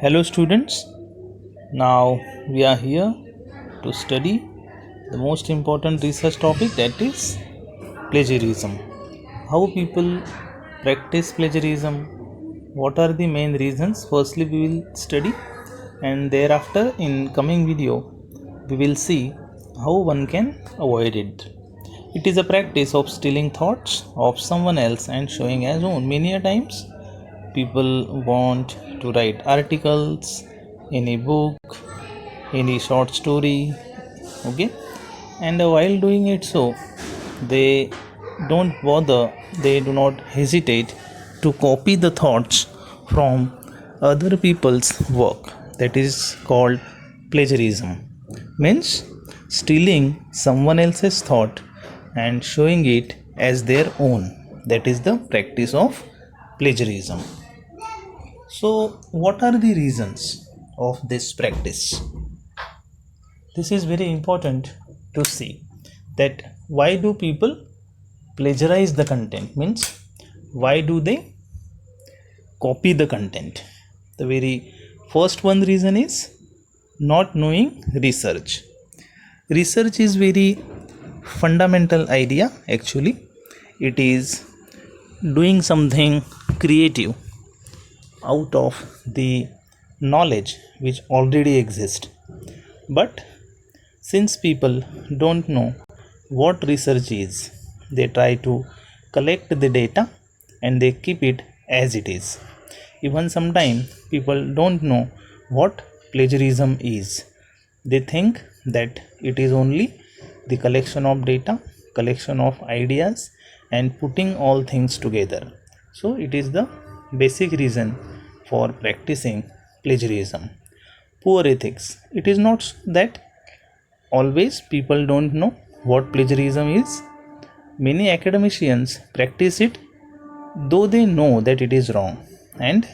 Hello, students. Now we are here to study the most important research topic, that is plagiarism. How people practice plagiarism, what are the main reasons? Firstly, we will study, and thereafter, in coming video, we will see how one can avoid it. It is a practice of stealing thoughts of someone else and showing as own. Many a times, people want to write articles, any book, any short story, okay, and while doing it, so they don't bother, they do not hesitate to copy the thoughts from other people's work. That is called plagiarism. Means stealing someone else's thought and showing it as their own. That is the practice of plagiarism. So, what are the reasons of this practice? This is very important to see that why do people plagiarize the content, means why do they copy the content. The very first one reason is not knowing research. Research is very fundamental idea actually. It is doing something creative out of the knowledge which already exists. But since people don't know what research is, they try to collect the data and they keep it as it is. Even sometimes people don't know what plagiarism is. They think that it is only the collection of data, collection of ideas, and putting all things together. So, it is the basic reason for practicing plagiarism. Poor ethics. It is not that always people don't know what plagiarism is. Many academicians practice it though they know that it is wrong, and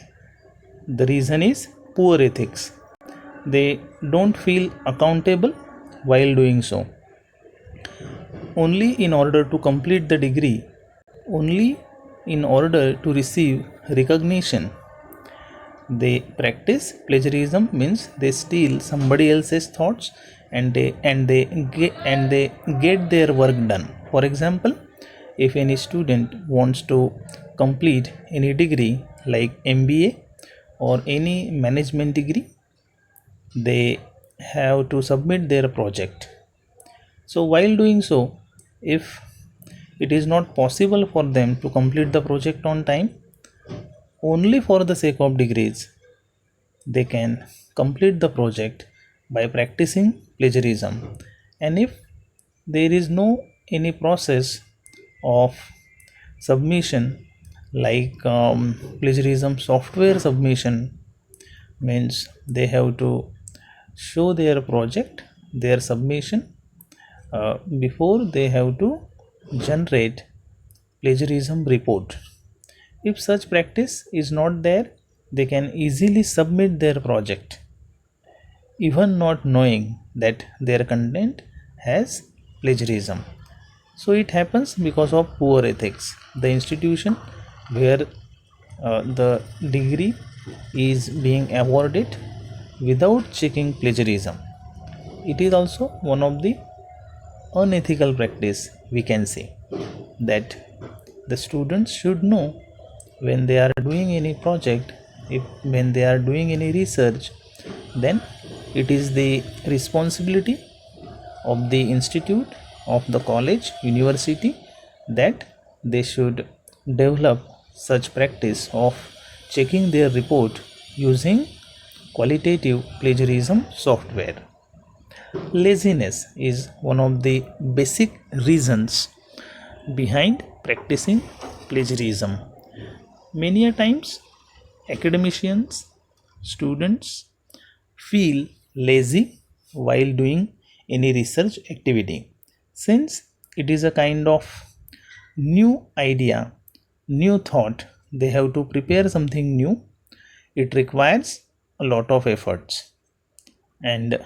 the reason is poor ethics. They don't feel accountable while doing so. Only in order to complete the degree, only in order to receive recognition, they practice plagiarism. Means they steal somebody else's thoughts and they get their work done. For example, if any student wants to complete any degree like MBA or any management degree, they have to submit their project. So while doing so, if it is not possible for them to complete the project on time, only for the sake of degrees, they can complete the project by practicing plagiarism. And if there is no any process of submission like plagiarism software submission, means they have to show their project, their submission, before they have to generate plagiarism report. If such practice is not there, they can easily submit their project even not knowing that their content has plagiarism. So it happens because of poor ethics. The institution where the degree is being awarded without checking plagiarism, it is also one of the unethical practice. We can say that the students should know when they are doing any project, if when they are doing any research, then it is the responsibility of the institute, of the college, university, that they should develop such practice of checking their report using qualitative plagiarism software. Laziness is one of the basic reasons behind practicing plagiarism. Many a times academicians, students feel lazy while doing any research activity, since it is a kind of new idea, new thought. They have to prepare something new. It requires a lot of efforts, and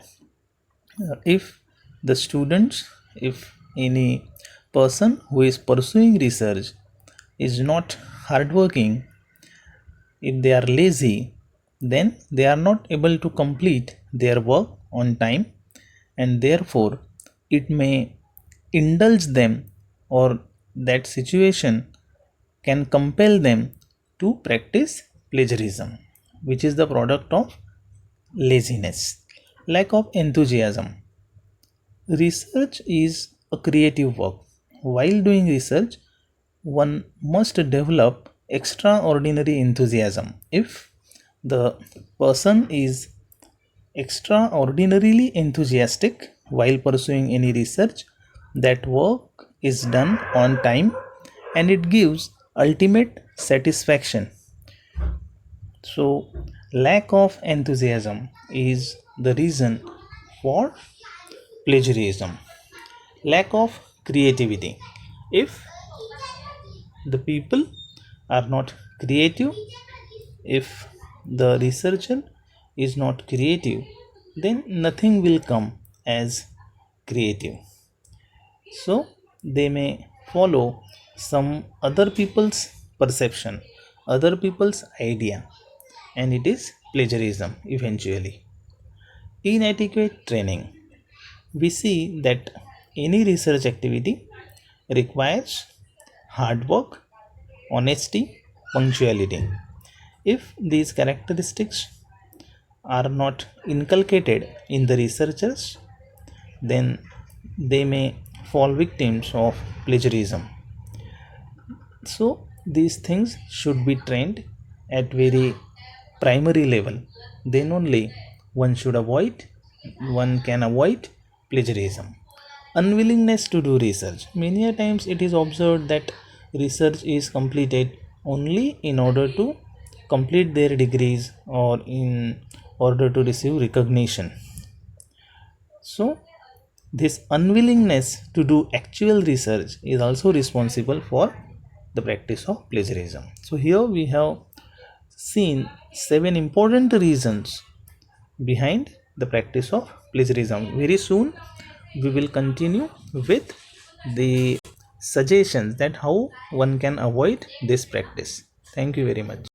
if the students, if any person who is pursuing research is not hardworking, if they are lazy, then they are not able to complete their work on time, and therefore it may indulge them, or that situation can compel them to practice plagiarism, which is the product of laziness, lack of enthusiasm. Research is a creative work. While doing research, one must develop extraordinary enthusiasm. If the person is extraordinarily enthusiastic while pursuing any research, that work is done on time and it gives ultimate satisfaction. So, lack of enthusiasm is the reason for plagiarism. Lack of creativity. If the people are not creative, if the researcher is not creative, then nothing will come as creative. So they may follow some other people's perception, other people's idea, and it is plagiarism eventually. Inadequate training. We see that any research activity requires hard work, honesty, punctuality. If these characteristics are not inculcated in the researchers, then they may fall victims of plagiarism. So these things should be trained at very primary level. Then only one can avoid plagiarism. Unwillingness to do research. Many a times it is observed that research is completed only in order to complete their degrees or in order to receive recognition. So this unwillingness to do actual research is also responsible for the practice of plagiarism. So here we have seen 7 important reasons behind the practice of plagiarism. Very soon we will continue with the suggestions that how one can avoid this practice. Thank you very much.